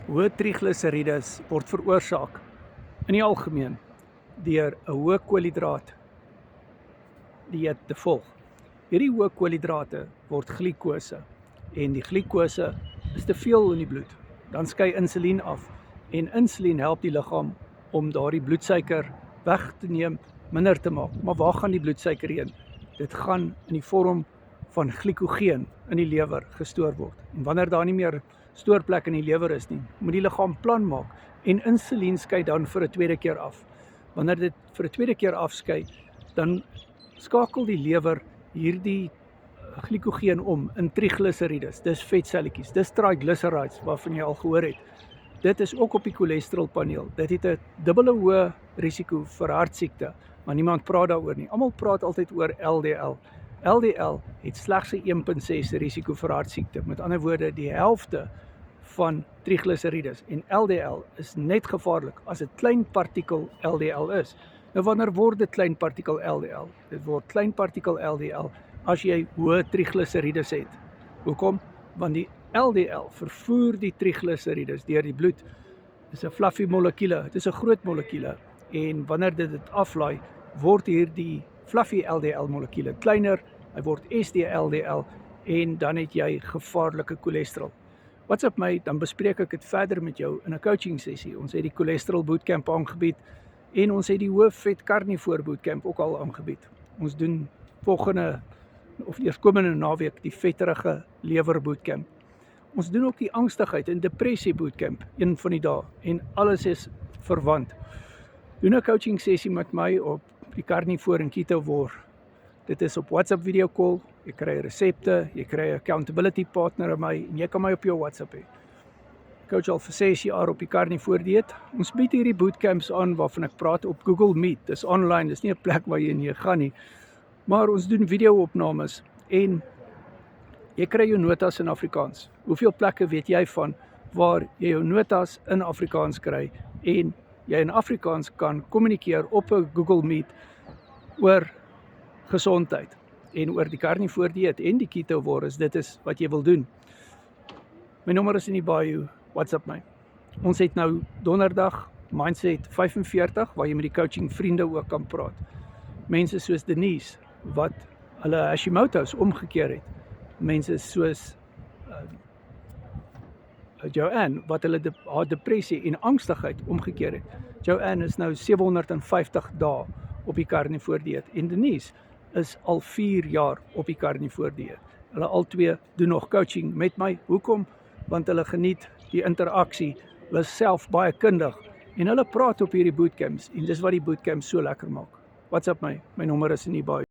Hoë trigliserides word veroorsaak in die algemeen deur 'n hoë koolhidraat dieet te volg. Hierdie hoë koolhidrate word glikose en die glikose is te veel in die bloed. Dan skei insulien af en insulien help die liggaam om daardie bloedsuiker weg te neem, minder te maak. Maar waar gaan die bloedsuiker heen? Dit gaan in die vorm van glikogeen in die lewer gestoor word. En wanneer daar nie meer stoorplek in die lewer is nie, moet die liggaam plan maak en insulien skei dan vir 'n tweede keer af. Wanneer dit vir 'n tweede keer afskei, dan skakel die lewer hierdie glikogeen om in trigliserides. Dis vetselletjies, dis triglycerides waarvan jy al gehoor het. Dit is ook op die cholesterolpaneel. Dit het 'n dubbele hoë risiko vir hartsiekte, maar niemand praat daaroor nie. Almal praat altyd oor LDL. LDL het slegs 'n 1.6 risiko vir hartsiekte. Met ander woorde, die helfte van trigliserides. En LDL is net gevaarlik as 'n klein partikel LDL is. Nou wanneer word dit klein partikel LDL? Dit word klein partikel LDL as jy hoë trigliserides het. Hoekom? Want die LDL vervoer die trigliserides deur die bloed. Dit is 'n fluffy molekuule, dit is 'n groot molekuule. En wanneer dit aflaai, word hierdie fluffy LDL molekuule kleiner, hy word SDLDL en dan het jy gevaarlike cholesterol. WhatsApp my, dan bespreek ek dit verder met jou in 'n coaching sessie. Ons het die cholesterol bootcamp aangebied en ons het die hoë vet carnivore bootcamp ook al aangebied. Ons doen volgende of eerskomende naweek die vetterige lewer bootcamp. Ons doen ook die angstigheid en depressie bootcamp een van die dae en alles is verwant. Doen 'n coaching sessie met my op die Carnivore en Keto War. Dit is op WhatsApp video call, jy kry resepte, jy kry 'n accountability partner aan my en jy kan my op jou WhatsApp hê. Coach al vir 6 jaar op die Carnivore dieet. Ons bied hierdie bootcamps aan waarvan ek praat op Google Meet. Dis online, dis nie 'n plek waar jy nie gaan nie. Maar ons doen video-opnames en jy kry jou notas in Afrikaans. Hoeveel plekke weet jy van waar jy jou notas in Afrikaans kry en jy in Afrikaans kan kommunikeer op 'n Google Meet oor gesondheid en oor die Carnivore dieet en die Keto War, dit is wat jy wil doen. My nommer is in die bio, WhatsApp my. Ons het nou donderdag Mindset 45 waar jy met die coaching vriende ook kan praat. Mense soos Denise wat hulle Hashimoto's omgekeer het. Mense soos Joanne wat hulle haar depressie en angstigheid omgekeer het. Joanne is nou 750 dae op die Carnivore dieet en Denise is al 4 jaar op die Carnivore dieet. Hulle albei doen nog coaching met my. Hoekom? Want hulle geniet die interaksie. Hulle is self baie kundig en hulle praat op hierdie bootcamps en dis wat die bootcamps so lekker maak. WhatsApp my nommer is in die bio.